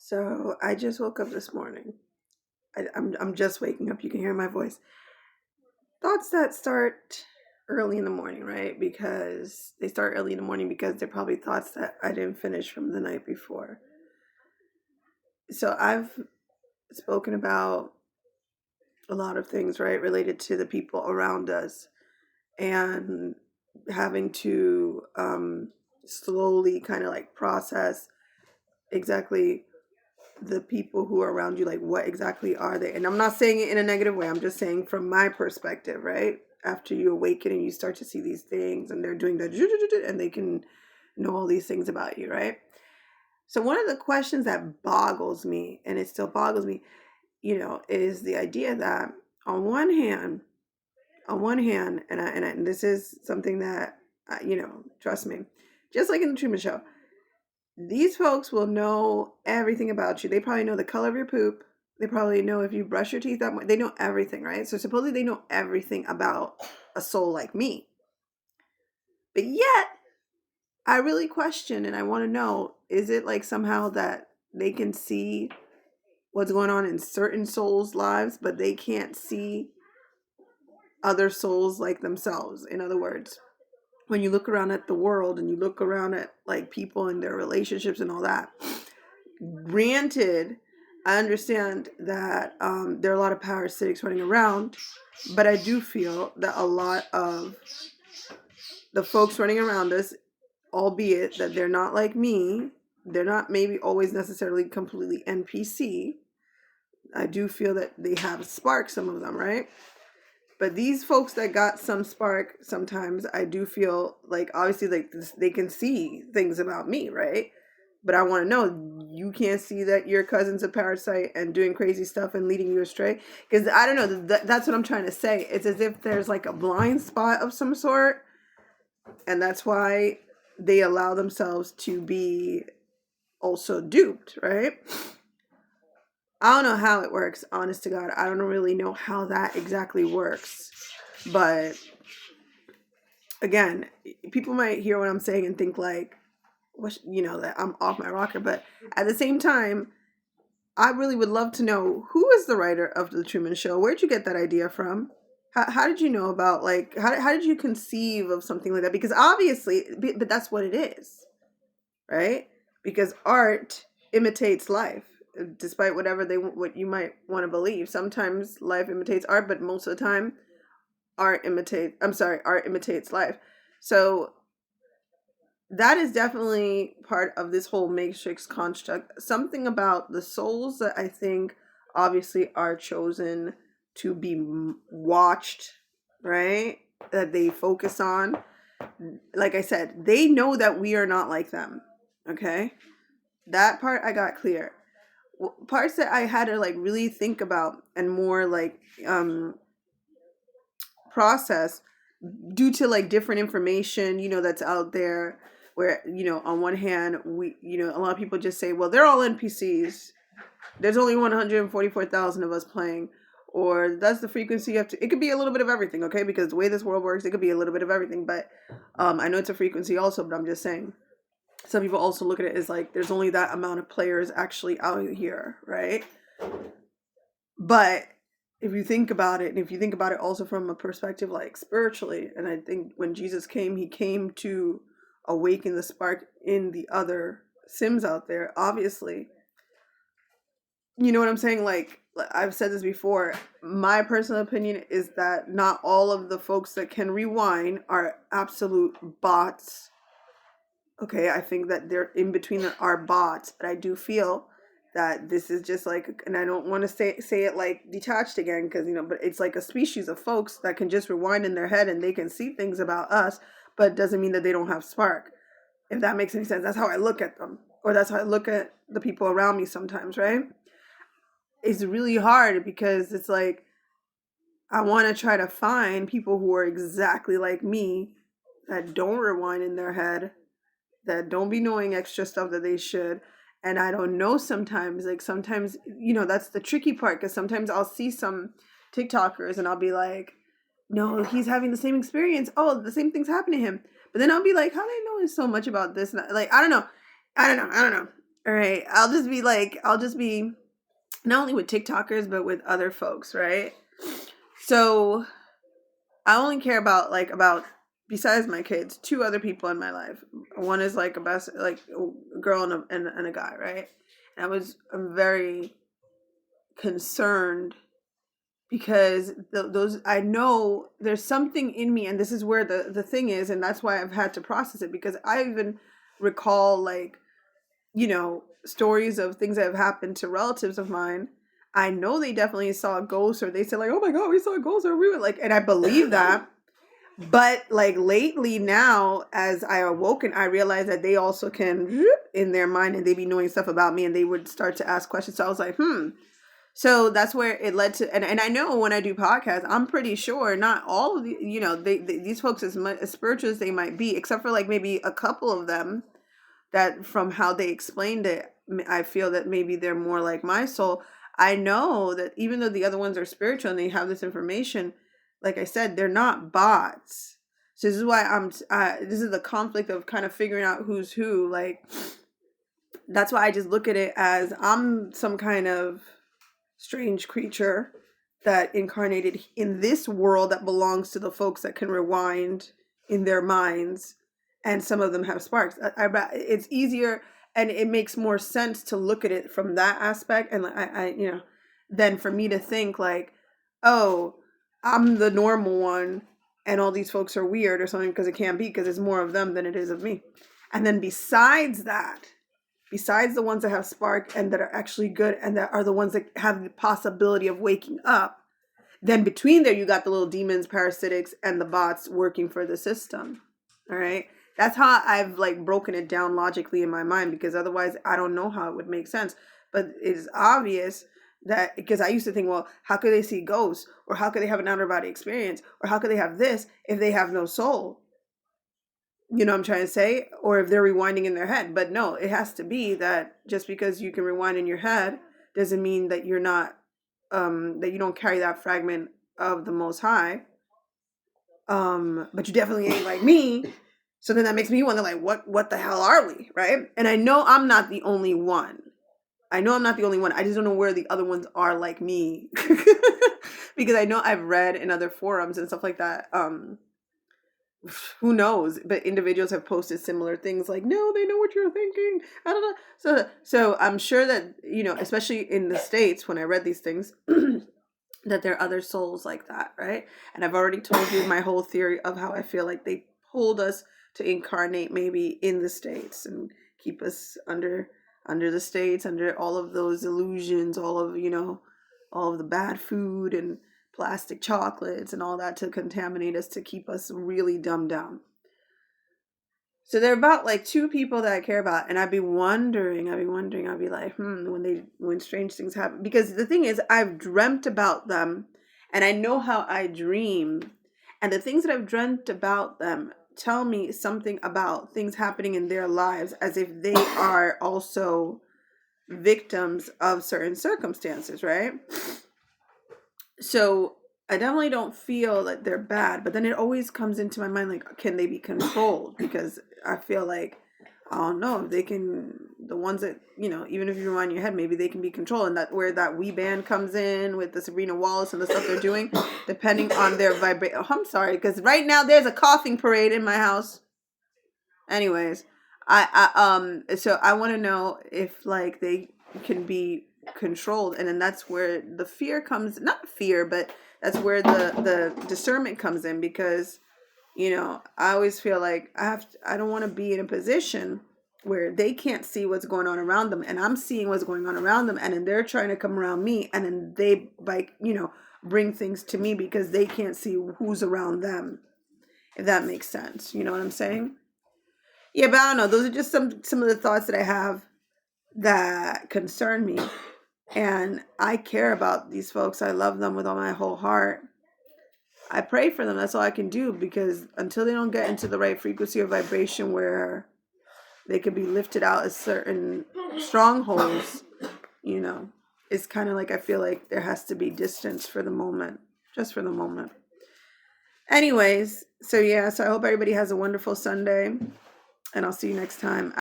So I just woke up this morning. I'm just waking up. You can hear my voice. Thoughts that start early in the morning, right? Because they start early in the morning because they're probably thoughts that I didn't finish from the night before. So I've spoken about a lot of things, right, related to the people around us and having to slowly kind of like process exactly the people who are around you, like what exactly are they? And I'm not saying it in a negative way. I'm just saying from my perspective, right? After you awaken and you start to see these things and they're doing the and they can know all these things about you, right? So one of the questions that boggles me, and it still boggles me, is the idea that on one hand, and this is something that, trust me, just like in the Truman Show, these folks will know everything about you. They probably know the color of your poop. They probably know if you brush your teeth that much. They know everything, right? So supposedly they know everything about a soul like me. But yet, I really question and I want to know, is it like somehow that they can see what's going on in certain souls' lives, but they can't see other souls like themselves? In other words, when you look around at the world and you look around at like people and their relationships and all that, granted, I understand that there are a lot of parasitics running around, but I do feel that a lot of the folks running around us, albeit that they're not like me, they're not maybe always necessarily completely NPC. I do feel that they have spark, some of them, right? But these folks that got some spark, sometimes I do feel like obviously like this, they can see things about me, right? But I want to know, you can't see that your cousin's a parasite and doing crazy stuff and leading you astray? Because I don't know, that's what I'm trying to say. It's as if there's like a blind spot of some sort, and that's why they allow themselves to be also duped, right? I don't know how it works, honest to God. I don't really know how that exactly works. But again, people might hear what I'm saying and think like, that I'm off my rocker. But at the same time, I really would love to know, who is the writer of The Truman Show? Where'd you get that idea from? How did you know about, like, how did you conceive of something like that? Because obviously, but that's what it is, right? Because art imitates life, despite what you might want to believe. Sometimes life imitates art, but most of the time, art imitates life. So that is definitely part of this whole matrix construct. Something about the souls that I think obviously are chosen to be watched, right? That they focus on. Like I said, they know that we are not like them. Okay? That part I got clear. Parts that I had to like really think about and more like process due to like different information, that's out there, where, on one hand, a lot of people just say, well, they're all NPCs. There's only 144,000 of us playing, or that's the frequency you have to. It could be a little bit of everything, okay? Because the way this world works, it could be a little bit of everything. But I know it's a frequency also, but I'm just saying. Some people also look at it as like there's only that amount of players actually out here, right? But if you think about it, and if you think about it also from a perspective like spiritually, and I think when Jesus came, he came to awaken the spark in the other Sims out there, obviously. You know what I'm saying? Like, I've said this before, my personal opinion is that not all of the folks that can rewind are absolute bots. Okay, I think that they're in between that are bots, but I do feel that this is just like, and I don't want to say it like detached again, because but it's like a species of folks that can just rewind in their head and they can see things about us, but it doesn't mean that they don't have spark. If that makes any sense, that's how I look at them, or that's how I look at the people around me sometimes, right? It's really hard because it's like I want to try to find people who are exactly like me, that don't rewind in their head, that don't be knowing extra stuff that they should. And I don't know, sometimes that's the tricky part, because sometimes I'll see some TikTokers and I'll be like, no, he's having the same experience. Oh, the same thing's happening to him. But then I'll be like, how do I know so much about this? And like, I don't know. All right. I'll just be not only with TikTokers, but with other folks, right? So I only care about besides my kids, two other people in my life. One is like a girl and a guy, right? And I'm very concerned because those I know there's something in me, and this is where the thing is, and that's why I've had to process it, because I even recall stories of things that have happened to relatives of mine. I know they definitely saw a ghost, or they said like, "Oh my God, we saw a ghost," or we were like, and I believe that. But like lately now, as I awoken, I realized that they also can in their mind, and they be knowing stuff about me, and they would start to ask questions. So I was like, So that's where it led to, and I know when I do podcasts, I'm pretty sure not all of these folks, as much as spiritual as they might be, except for like maybe a couple of them, that from how they explained it, I feel that maybe they're more like my soul. I know that even though the other ones are spiritual and they have this information, like I said, they're not bots. So this is why this is the conflict of kind of figuring out who's who. Like, that's why I just look at it as I'm some kind of strange creature that incarnated in this world that belongs to the folks that can rewind in their minds, and some of them have sparks. It's easier and it makes more sense to look at it from that aspect, and than for me to think like, oh, I'm the normal one and all these folks are weird or something, because it can't be, because it's more of them than it is of me. And then besides the ones that have spark and that are actually good and that are the ones that have the possibility of waking up, then between there you got the little demons, parasitics, and the bots working for the system. All right, that's how I've like broken it down logically in my mind, because otherwise I don't know how it would make sense. But it is obvious that, because I used to think, well, how could they see ghosts, or how could they have an outer body experience, or how could they have this if they have no soul? You know what I'm trying to say? Or if they're rewinding in their head. But no, it has to be that just because you can rewind in your head doesn't mean that you're not, that you don't carry that fragment of the Most High. But you definitely ain't like me. So then that makes me wonder, like, what the hell are we, right? And I know I'm not the only one. I just don't know where the other ones are like me. Because I know I've read in other forums and stuff like that. Who knows? But individuals have posted similar things like, no, they know what you're thinking. I don't know. So I'm sure that, especially in the States, when I read these things, that there are other souls like that, right? And I've already told you my whole theory of how I feel like they pulled us to incarnate maybe in the States and keep us under the States, under all of those illusions, all of the bad food and plastic chocolates and all that, to contaminate us, to keep us really dumbed down. So there are about like two people that I care about, and I'd be wondering, I'd be like, when strange things happen. Because the thing is, I've dreamt about them, and I know how I dream, and the things that I've dreamt about them tell me something about things happening in their lives, as if they are also victims of certain circumstances, right? So I definitely don't feel that they're bad, but then it always comes into my mind, like, can they be controlled? Because I feel like, I don't know, if they can, the ones that, even if you rewind your head, maybe they can be controlled. And that where that We Band comes in with the Sabrina Wallace and the stuff they're doing, depending on their vibration. Oh, I'm sorry, because right now there's a coughing parade in my house. Anyways, so I want to know if like they can be controlled, and then that's where the fear comes, not fear, but that's where the discernment comes in, because I always feel like I don't want to be in a position where they can't see what's going on around them, and I'm seeing what's going on around them, and then they're trying to come around me, and then they bring things to me because they can't see who's around them, if that makes sense. You know what I'm saying? Yeah, but I don't know. Those are just some of the thoughts that I have that concern me. And I care about these folks. I love them with all my whole heart. I pray for them. That's all I can do, because until they don't get into the right frequency or vibration where they can be lifted out as certain strongholds, it's kind of like, I feel like there has to be distance for the moment, just for the moment. Anyways, so I hope everybody has a wonderful Sunday, and I'll see you next time.